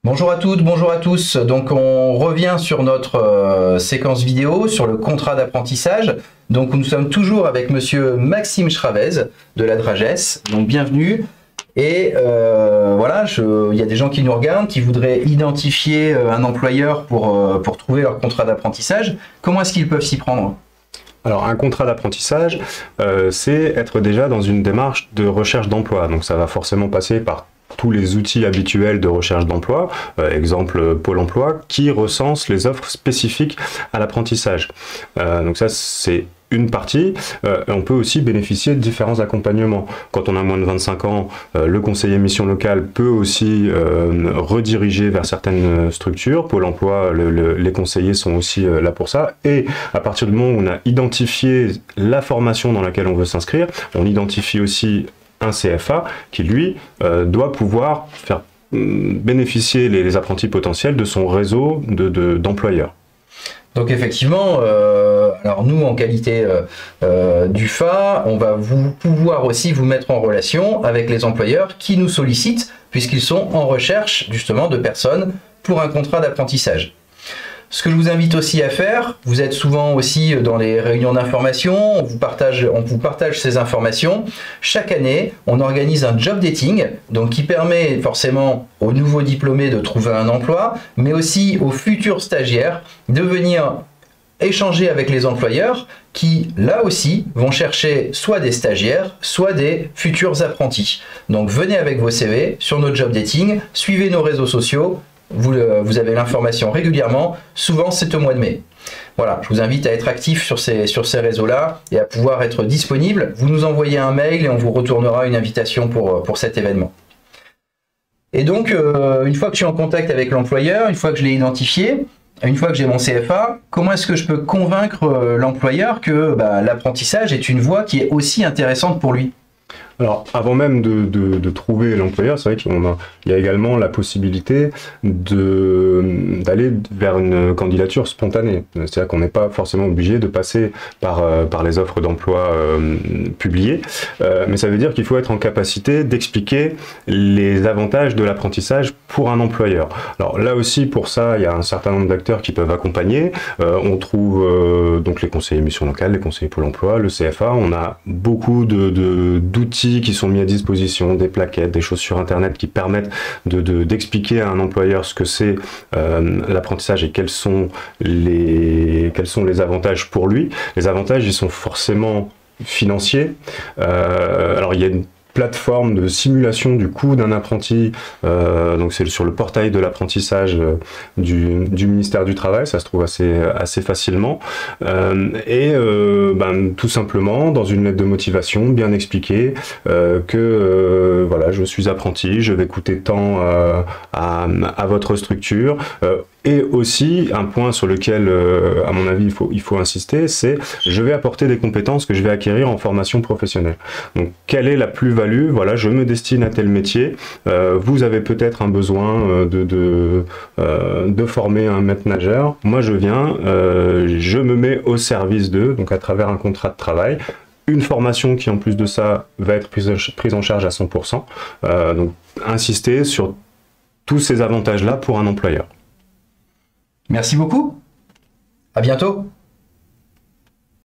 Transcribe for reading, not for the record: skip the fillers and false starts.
Bonjour à toutes, bonjour à tous. Donc on revient sur notre séquence vidéo sur le contrat d'apprentissage. Donc nous sommes toujours avec monsieur Maxime Schravez de la Dragesse. Donc bienvenue. Et voilà, il y a des gens qui nous regardent, qui voudraient identifier un employeur pour trouver leur contrat d'apprentissage. Comment est-ce qu'ils peuvent s'y prendre ? Alors, un contrat d'apprentissage, c'est être déjà dans une démarche de recherche d'emploi. Donc, ça va forcément passer par tous les outils habituels de recherche d'emploi, exemple Pôle emploi, qui recense les offres spécifiques à l'apprentissage. Donc ça, c'est une partie. On peut aussi bénéficier de différents accompagnements. Quand on a moins de 25 ans, le conseiller mission locale peut aussi rediriger vers certaines structures. Pôle emploi, les conseillers sont aussi là pour ça. Et à partir du moment où on a identifié la formation dans laquelle on veut s'inscrire, on identifie aussi un CFA qui, lui, doit pouvoir faire bénéficier les apprentis potentiels de son réseau d'employeurs. Donc effectivement, alors nous en qualité d'UFA, on va pouvoir aussi vous mettre en relation avec les employeurs qui nous sollicitent puisqu'ils sont en recherche justement de personnes pour un contrat d'apprentissage. Ce que je vous invite aussi à faire, vous êtes souvent aussi dans les réunions d'information, on vous partage ces informations. Chaque année, on organise un job dating, donc qui permet forcément aux nouveaux diplômés de trouver un emploi, mais aussi aux futurs stagiaires de venir échanger avec les employeurs qui, là aussi, vont chercher soit des stagiaires, soit des futurs apprentis. Donc venez avec vos CV sur notre job dating, suivez nos réseaux sociaux. Vous avez l'information régulièrement, souvent c'est au mois de mai. Voilà, je vous invite à être actif sur ces réseaux-là et à pouvoir être disponible. Vous nous envoyez un mail et on vous retournera une invitation pour cet événement. Et donc, une fois que je suis en contact avec l'employeur, une fois que je l'ai identifié, une fois que j'ai mon CFA, comment est-ce que je peux convaincre l'employeur que l'apprentissage est une voie qui est aussi intéressante pour lui ? Alors, avant même de trouver l'employeur, c'est vrai qu'il y a également la possibilité d'aller vers une candidature spontanée. C'est-à-dire qu'on n'est pas forcément obligé de passer par les offres d'emploi publiées, mais ça veut dire qu'il faut être en capacité d'expliquer les avantages de l'apprentissage pour un employeur. Alors là aussi, pour ça, il y a un certain nombre d'acteurs qui peuvent accompagner. On trouve donc les conseillers mission locale, les conseillers Pôle emploi, le CFA. On a beaucoup d'outils qui sont mis à disposition, des plaquettes, des choses sur internet qui permettent d'expliquer à un employeur ce que c'est l'apprentissage et quels sont les avantages pour lui. Les avantages, ils sont forcément financiers. Alors il y a une plateforme de simulation du coût d'un apprenti, donc c'est sur le portail de l'apprentissage du ministère du Travail, ça se trouve assez facilement, tout simplement dans une lettre de motivation bien expliquer que voilà, je suis apprenti, je vais coûter tant à votre structure. Et aussi, un point sur lequel, à mon avis, il faut insister, c'est je vais apporter des compétences que je vais acquérir en formation professionnelle. Donc, quelle est la plus-value? Voilà, je me destine à tel métier. Vous avez peut-être un besoin de former un maître nageur. Moi, je viens, je me mets au service d'eux, donc à travers un contrat de travail. Une formation qui, en plus de ça, va être prise en charge à 100%. Donc, insister sur tous ces avantages-là pour un employeur. Merci beaucoup. À bientôt.